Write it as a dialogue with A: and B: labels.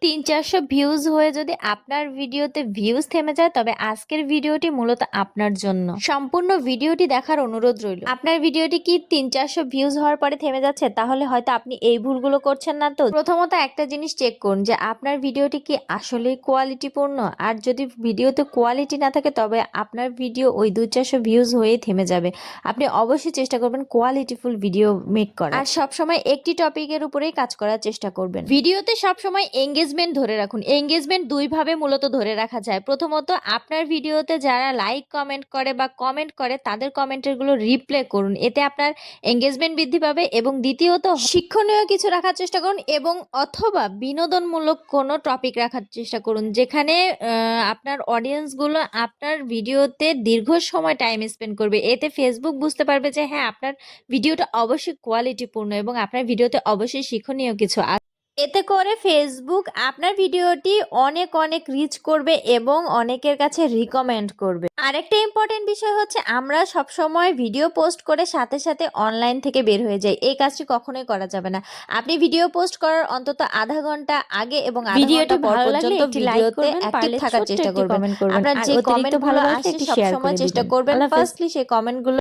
A: ৩-৪০০ views হয়ে যদি আপনার ভিডিওতে ভিউজ থেমে যায় তবে আজকের ভিডিওটি মূলত আপনার জন্য। সম্পূর্ণ ভিডিওটি দেখার অনুরোধ রইল। আপনার ভিডিওটি কি ৩-৪০০ ভিউজ হওয়ার পরে থেমে যাচ্ছে? তাহলে হয়তো আপনি এই ভুলগুলো করছেন না তো। প্রথমত একটা জিনিস চেক করুন যে আপনার ভিডিওটি কি আসলেই কোয়ালিটিপূর্ণ। আর যদি ভিডিওতে কোয়ালিটি না থাকে তবে আপনার ভিডিও ওই ২-৪০০ ভিউজ হয়েই থেমে যাবে। আপনি অবশ্যই চেষ্টা করবেন কোয়ালিটিফুল ভিডিও মেক করার। আর সবসময় একটি টপিকের উপরেই কাজ করার চেষ্টা করবেন। ভিডিওতে সবসময় এঙ্গেজমেন্ট ধরে রাখুন। এঙ্গেজমেন্ট দুইভাবে মূলত ধরে রাখা যায়। প্রথমত আপনার ভিডিওতে যারা লাইক কমেন্ট করে বা কমেন্ট করে তাদের কমেন্টের গুলো রিপ্লে করুন। এতে আপনার এঙ্গেজমেন্ট বৃদ্ধি পাবে এবং দ্বিতীয়ত শিক্ষণীয় কিছু রাখার চেষ্টা করুন এবং অথবা বিনোদনমূলক কোনো টপিক রাখার চেষ্টা করুন যেখানে আপনার অডিয়েন্স গুলো আপনার ভিডিওতে দীর্ঘ সময় টাইম স্পেন্ড করবে। এতে ফেসবুক বুঝতে পারবে যে হ্যাঁ, আপনার ভিডিওটা অবশ্যই কোয়ালিটিপূর্ণ এবং আপনার ভিডিওতে অবশ্যই শিক্ষণীয় কিছু আছে। এতে করে ফেসবুক আপনার ভিডিওটি অনেক অনেক রিচ করবে এবং অনেকের কাছে রিকমেন্ড করবে। আরেকটা ইম্পর্টেন্ট বিষয় হচ্ছে আমরা সবসময় ভিডিও পোস্ট করে সাথে সাথে অনলাইন থেকে বের হয়ে যাই। এই কাজটি কখনোই করা যাবে না। আপনি ভিডিও পোস্ট করার অন্তত আধা ঘন্টা আগে এবং আধা ঘন্টা পর পর্যন্ত ভিডিওতে অ্যাক্টিভ থাকার চেষ্টা করবেন। আপনার যে কমেন্ট ভালো আসে সবসময় চেষ্টা করবেন ফার্স্টলি সেই কমেন্টগুলো